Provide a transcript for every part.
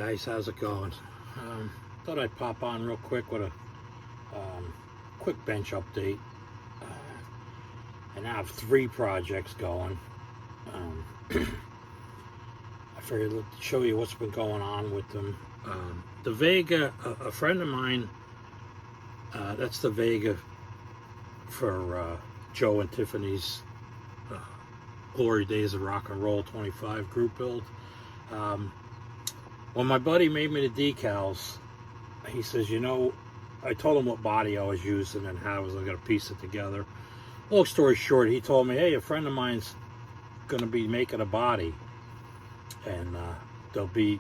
guys, how's it going? Thought I'd pop on real quick with a quick bench update. And I have 3 projects going. I figured to show you what's been going on with them. The Vega, a friend of mine, that's the Vega for Joe and Tiffany's Glory Days of Rock and Roll 25 group build. When my buddy made me the decals, he says, you know, I told him what body I was using and how I was going to piece it together. Long story short, he told me, hey, a friend of mine's going to be making a body, and they'll be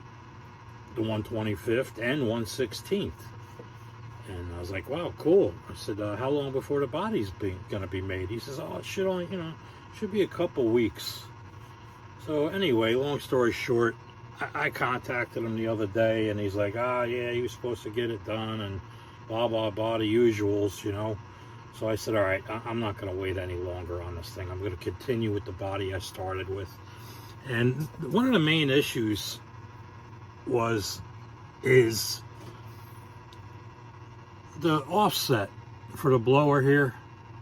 the 125th and 116th. And I was like, wow, cool. I said, how long before the body's going to be made? He says, oh, it should only, should be a couple weeks. So anyway, long story short, I contacted him the other day, and he's like, yeah, he was supposed to get it done, and blah, blah, blah, the usuals, So I said, all right, I'm not going to wait any longer on this thing. I'm going to continue with the body I started with. And one of the main issues is the offset for the blower here.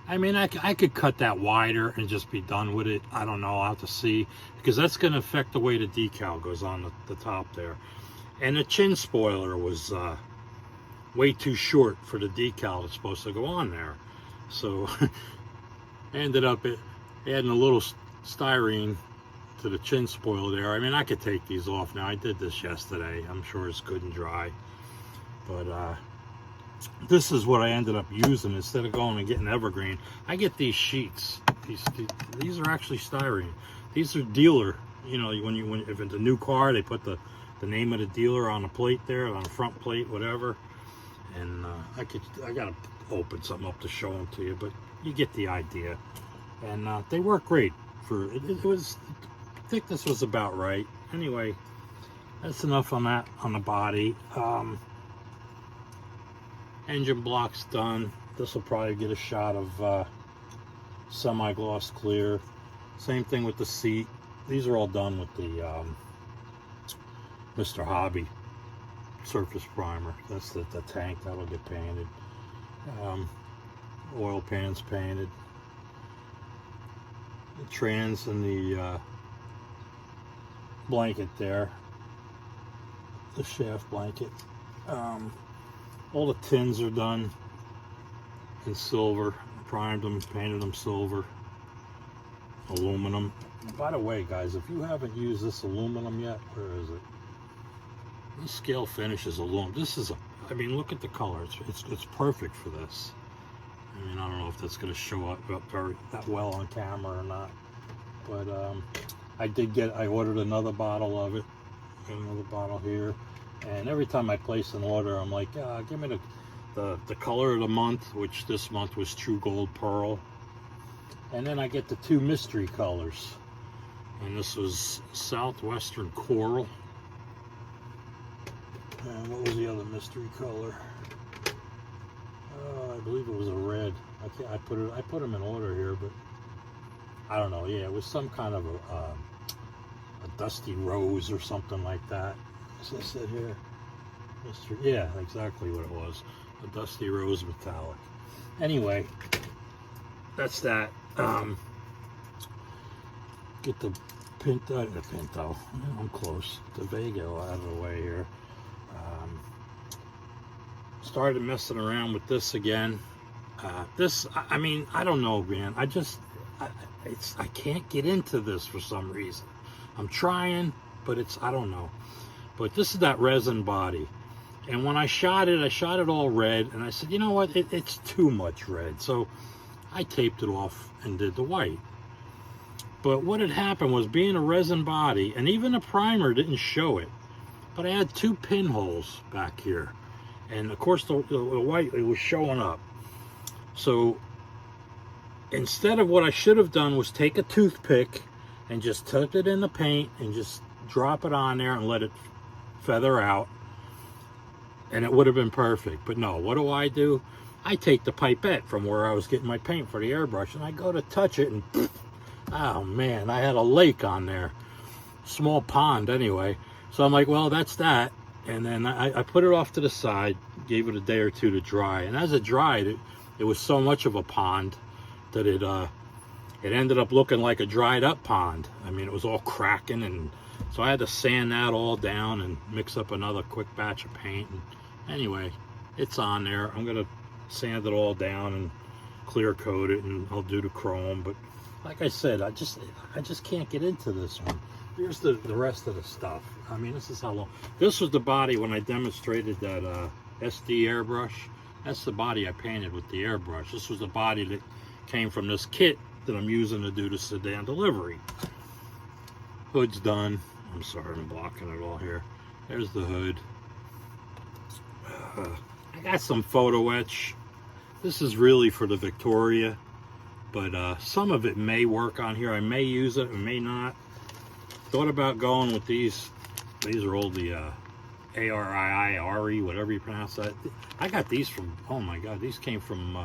I mean, I could cut that wider and just be done with it. I don't know. I'll have to see, because that's going to affect the way the decal goes on the top there. And the chin spoiler was way too short for the decal that's supposed to go on there. So I ended up adding a little styrene to the chin spoiler there. I mean, I could take these off now. I did this yesterday. I'm sure it's good and dry. But this is what I ended up using instead of going and getting evergreen. I get these sheets. These are actually styrene. These are dealer. If it's a new car, they put the name of the dealer on the plate there, on the front plate, whatever. And I gotta open something up to show them to you, but you get the idea. And they work great. It was, thickness was about right. Anyway, that's enough on that, on the body. Engine block's done. This will probably get a shot of semi-gloss clear. Same thing with the seat. These are all done with the Mr. Hobby surface primer. That's the tank that'll get painted. Oil pan's painted. The trans and the blanket there, the shaft blanket. All the tins are done in silver. Primed them, painted them silver. Aluminum. By the way, guys, if you haven't used this aluminum yet, where is it? This scale finish is aluminum. This is I mean, look at the color. It's perfect for this. I mean, I don't know if that's going to show up that well on camera or not. But I ordered another bottle of it. Got another bottle here. And every time I place an order, I'm like, give me the color of the month, which this month was True Gold Pearl. And then I get the 2 mystery colors. And this was Southwestern Coral. And what was the other mystery color? I believe it was a red. I put them in order here, but I don't know. Yeah, it was some kind of a dusty rose or something like that. As I said here, yeah, exactly what it was. A dusty rose metallic. Anyway, that's that. Get the Pinto. I'm close. The Vega out of the way here. Started messing around with this again. I mean, I don't know, man. I can't get into this for some reason. I'm trying, but I don't know. But this is that resin body. And when I shot it all red, and I said, you know what, it's too much red. So I taped it off and did the white. But what had happened was, being a resin body, and even the primer didn't show it, but I had 2 pinholes back here. And of course the white, it was showing up. So instead of what I should have done was take a toothpick and just tuck it in the paint and just drop it on there and let it feather out, and it would have been perfect. But no, what do? I take the pipette from where I was getting my paint for the airbrush, and I go to touch it, and oh man, I had a lake on there. Small pond anyway. So I'm like, well, that's that. And then I put it off to the side, gave it a day or two to dry. And as it dried, it was so much of a pond that it ended up looking like a dried up pond. I mean, it was all cracking, and so I had to sand that all down and mix up another quick batch of paint. And anyway, it's on there. I'm gonna sand it all down and clear coat it, and I'll do the chrome. But like I said, I just can't get into this one. Here's the rest of the stuff. I mean, this is how long. This was the body when I demonstrated that SD airbrush. That's the body I painted with the airbrush. This was the body that came from this kit that I'm using to do the sedan delivery. Hood's done. I'm sorry, I'm blocking it all here. There's the hood. I got some photo etch. This is really for the Victoria, but some of it may work on here. I may use it, I may not. Thought about going with these. These are all the ARI, whatever you pronounce that. I got these from, oh my God, these came from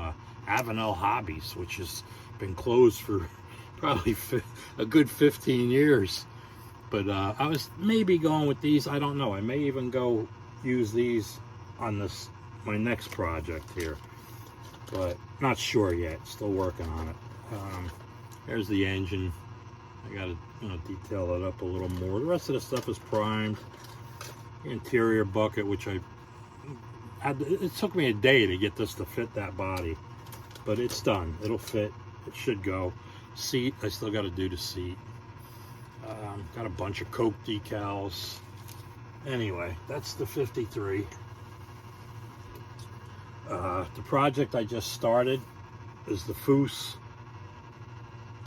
Avenel Hobbies, which has been closed for probably a good 15 years. But I was maybe going with these. I don't know. I may even go use these on my next project here, but not sure yet. Still working on it. There's the engine. I gotta detail that up a little more. The rest of the stuff is primed. The interior bucket, which it took me a day to get this to fit that body, but it's done. It'll fit. It should go. Seat, I still got to do the seat. Got a bunch of Coke decals. Anyway, that's the 53. The project I just started is the Fouse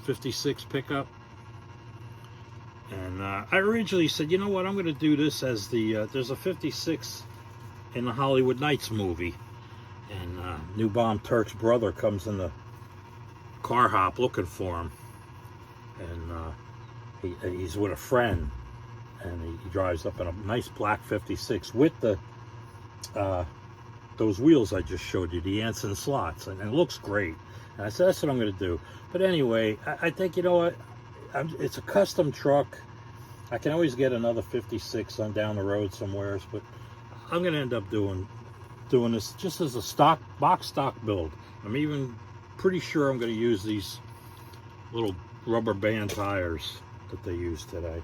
56 pickup. And I originally said, you know what, I'm going to do this as there's a 56 in the Hollywood Nights movie. And New Bomb Turk's brother comes in the car hop looking for him. And he's with a friend. And he drives up in a nice black 56 with those wheels I just showed you, the Anson slots. And it looks great. And I said, that's what I'm going to do. But anyway, I think, you know what, it's a custom truck. I can always get another 56 on down the road somewhere, but I'm going to end up doing this just as a box stock build. I'm even pretty sure I'm going to use these little rubber band tires that they use today.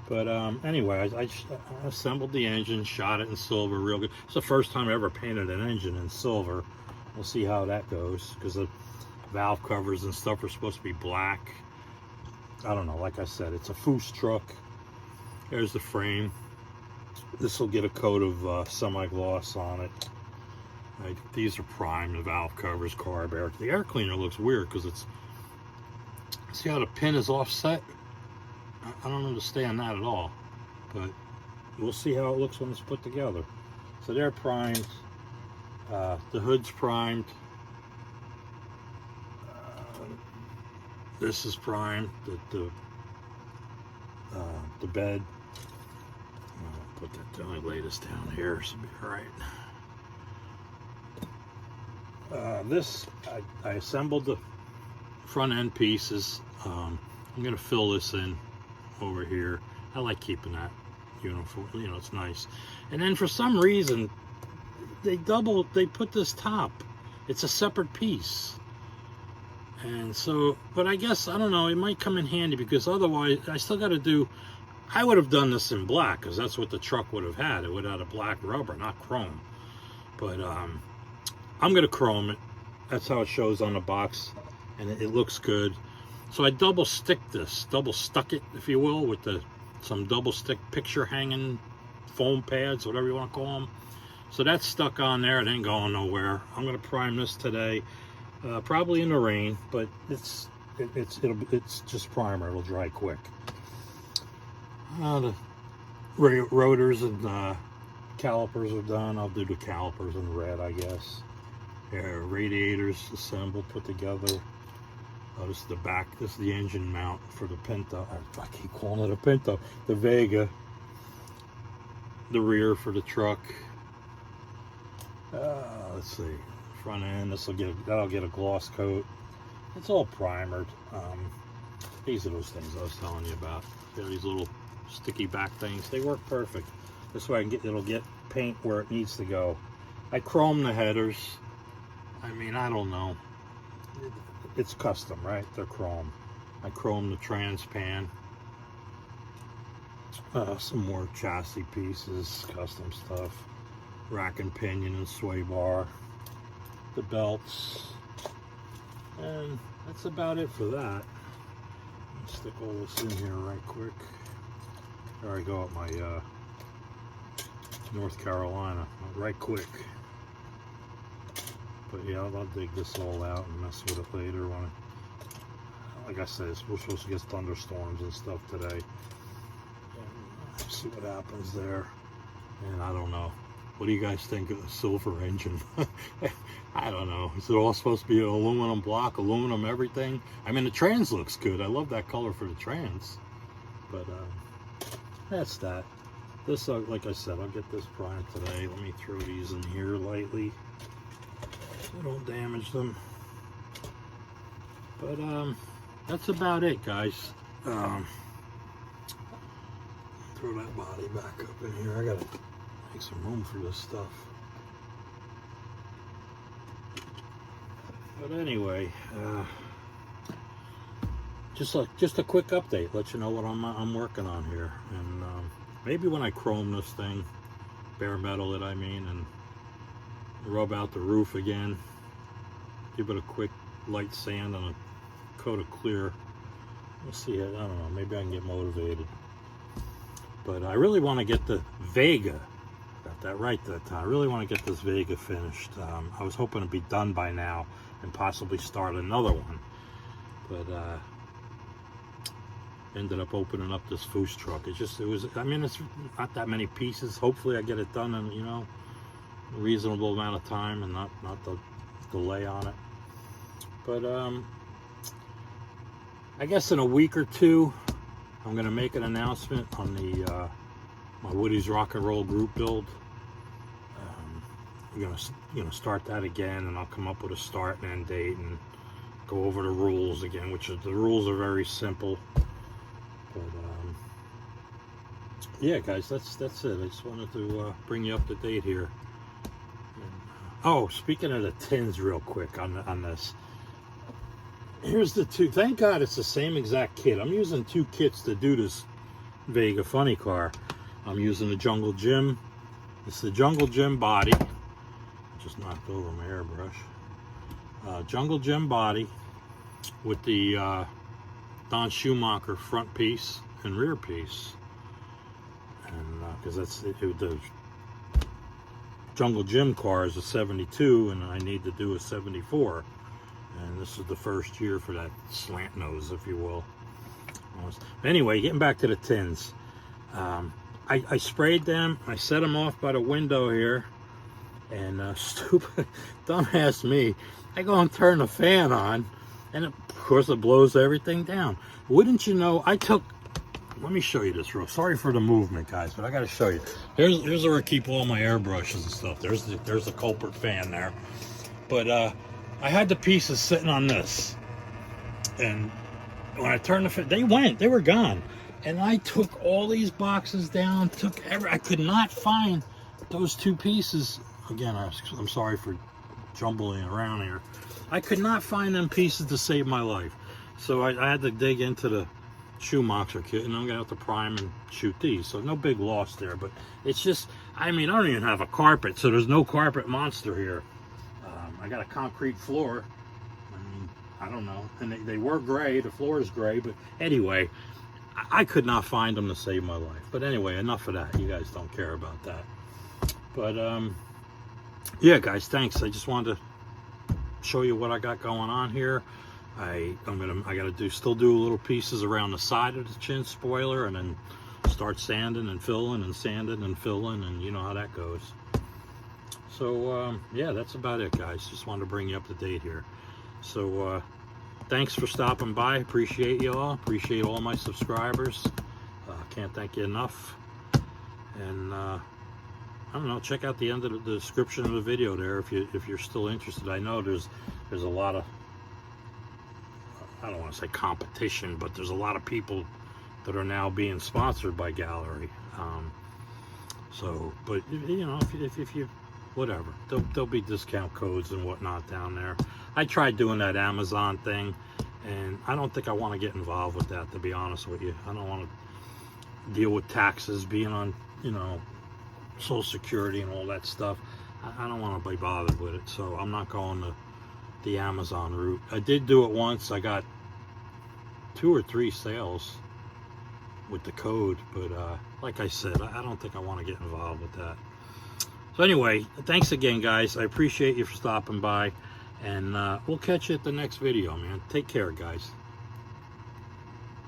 But anyway, I assembled the engine, shot it in silver real good. It's the first time I ever painted an engine in silver. We'll see how that goes, because the valve covers and stuff are supposed to be black. I don't know, like I said, it's a Fouse truck. There's the frame. This will get a coat of semi-gloss on it. These are primed, the valve covers, carb air. The air cleaner looks weird because it's, see how the pin is offset? I don't understand that at all, but we'll see how it looks when it's put together. So they're primed. The hood's primed. This is primed. The bed. I'll put that down. I lay this down here, so it'll be all right. This I assembled the front end pieces. I'm gonna fill this in over here. I like keeping that uniform. You know, it's nice. And then for some reason, they put this top. It's a separate piece. And so, but I guess, I don't know, it might come in handy, because otherwise I still got to do, I would have done this in black, because that's what the truck would have had. It would have had a black rubber, not chrome. But I'm going to chrome it. That's how it shows on the box, and it looks good. So I double stuck it, if you will, with some double stick picture hanging foam pads, whatever you want to call them. So that's stuck on there. It ain't going nowhere. I'm going to prime this today. Probably in the rain, but it's just primer. It'll dry quick. The rotors and calipers are done. I'll do the calipers in red, I guess. Radiators assembled, put together. This is the back. This is the engine mount for the Pinto. I keep calling it a Pinto. The Vega. The rear for the truck. Let's see. Front end, that'll get a gloss coat. It's all primered. These are those things I was telling you about. They're these little sticky back things. They work perfect. This way it'll get paint where it needs to go. I chrome the headers. I mean, I don't know. It's custom, right? They're chrome. I chrome the transpan. Some more chassis pieces, custom stuff. Rack and pinion and sway bar. The belts. And that's about it for that. Stick all this in here right quick. There I go at my North Carolina, right quick. But yeah, I'll dig this all out and mess with it later when like I said, we're supposed to get thunderstorms and stuff today. And see what happens there. And I don't know. What do you guys think of the silver engine? I don't know. Is it all supposed to be an aluminum block, aluminum everything? I mean, the trans looks good. I love that color for the trans. But that's that. This, like I said, I'll get this primed today. Let me throw these in here lightly so I don't damage them. But that's about it, guys. Throw that body back up in here. I gotta make some room for this stuff. But anyway, just a quick update, let you know what I'm working on here, and maybe when I chrome this thing, bare metal it, I mean, and rub out the roof again, give it a quick light sand and a coat of clear. We'll see. I don't know. Maybe I can get motivated. But I really want to get the Vega. Got that right that time. I really want to get this Vega finished. I was hoping to be done by now and possibly start another one. But ended up opening up this Fouse truck. I mean, it's not that many pieces. Hopefully I get it done in, you know, a reasonable amount of time and not the delay on it. But I guess in a week or two, I'm going to make an announcement on the my Woody's Rock and Roll group build. We're going to start that again, and I'll come up with a start and end date and go over the rules again, which the rules are very simple. But yeah, guys, that's it. I just wanted to bring you up to date here. Oh, speaking of the tins, real quick on this. Here's the two. Thank God it's the same exact kit. I'm using two kits to do this Vega funny car. I'm using the Jungle Jim. It's the Jungle Jim body. Just knocked over my airbrush. Jungle Jim body with the Don Schumacher front piece and rear piece. And because the Jungle Jim car is a 72 and I need to do a 74. And this is the first year for that slant nose, if you will. Anyway, getting back to the tins. I sprayed them. I set them off by the window here. And stupid, dumbass me, I go and turn the fan on. And of course it blows everything down. Wouldn't you know, let me show you this real. Sorry for the movement, guys, but I got to show you. Here's where I keep all my airbrushes and stuff. There's the culprit fan there. But I had the pieces sitting on this, and when I turned the fan, they were gone. And I took all these boxes down, I could not find those two pieces. Again, I'm sorry for jumbling around here. I could not find them pieces to save my life. So I had to dig into the Schumacher kit, and I'm gonna have to prime and shoot these. So no big loss there, but it's just, I mean, I don't even have a carpet, so there's no carpet monster here. I got a concrete floor. I mean, I don't know. And they were gray, the floor is gray, but anyway, I could not find them to save my life. But anyway, enough of that. You guys don't care about that. But yeah, guys, thanks. I just wanted to show you what I got going on here. I gotta still do little pieces around the side of the chin spoiler, and then start sanding and filling and sanding and filling, and you know how that goes. So yeah, that's about it, guys. Just wanted to bring you up to date here. So thanks for stopping by. Appreciate you all. Appreciate all my subscribers. Can't thank you enough. And I don't know, check out the end of the description of the video there if you're still interested. I know there's a lot of, I don't want to say competition, but there's a lot of people that are now being sponsored by Gaahleri. So, but you know, if you, whatever, there'll be discount codes and whatnot down there. I tried doing that Amazon thing, and I don't think I want to get involved with that, to be honest with you. I don't want to deal with taxes, being on, you know, Social Security and all that stuff. I don't want to be bothered with it, so I'm not going the Amazon route. I did do it once. I got 2 or 3 sales with the code, but like I said, I don't think I want to get involved with that. So anyway, thanks again, guys. I appreciate you for stopping by, and we'll catch you at the next video, man. Take care, guys.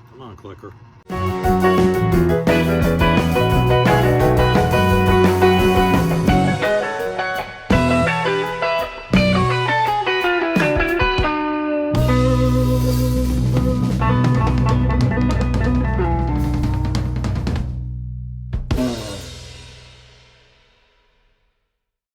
Come on, clicker.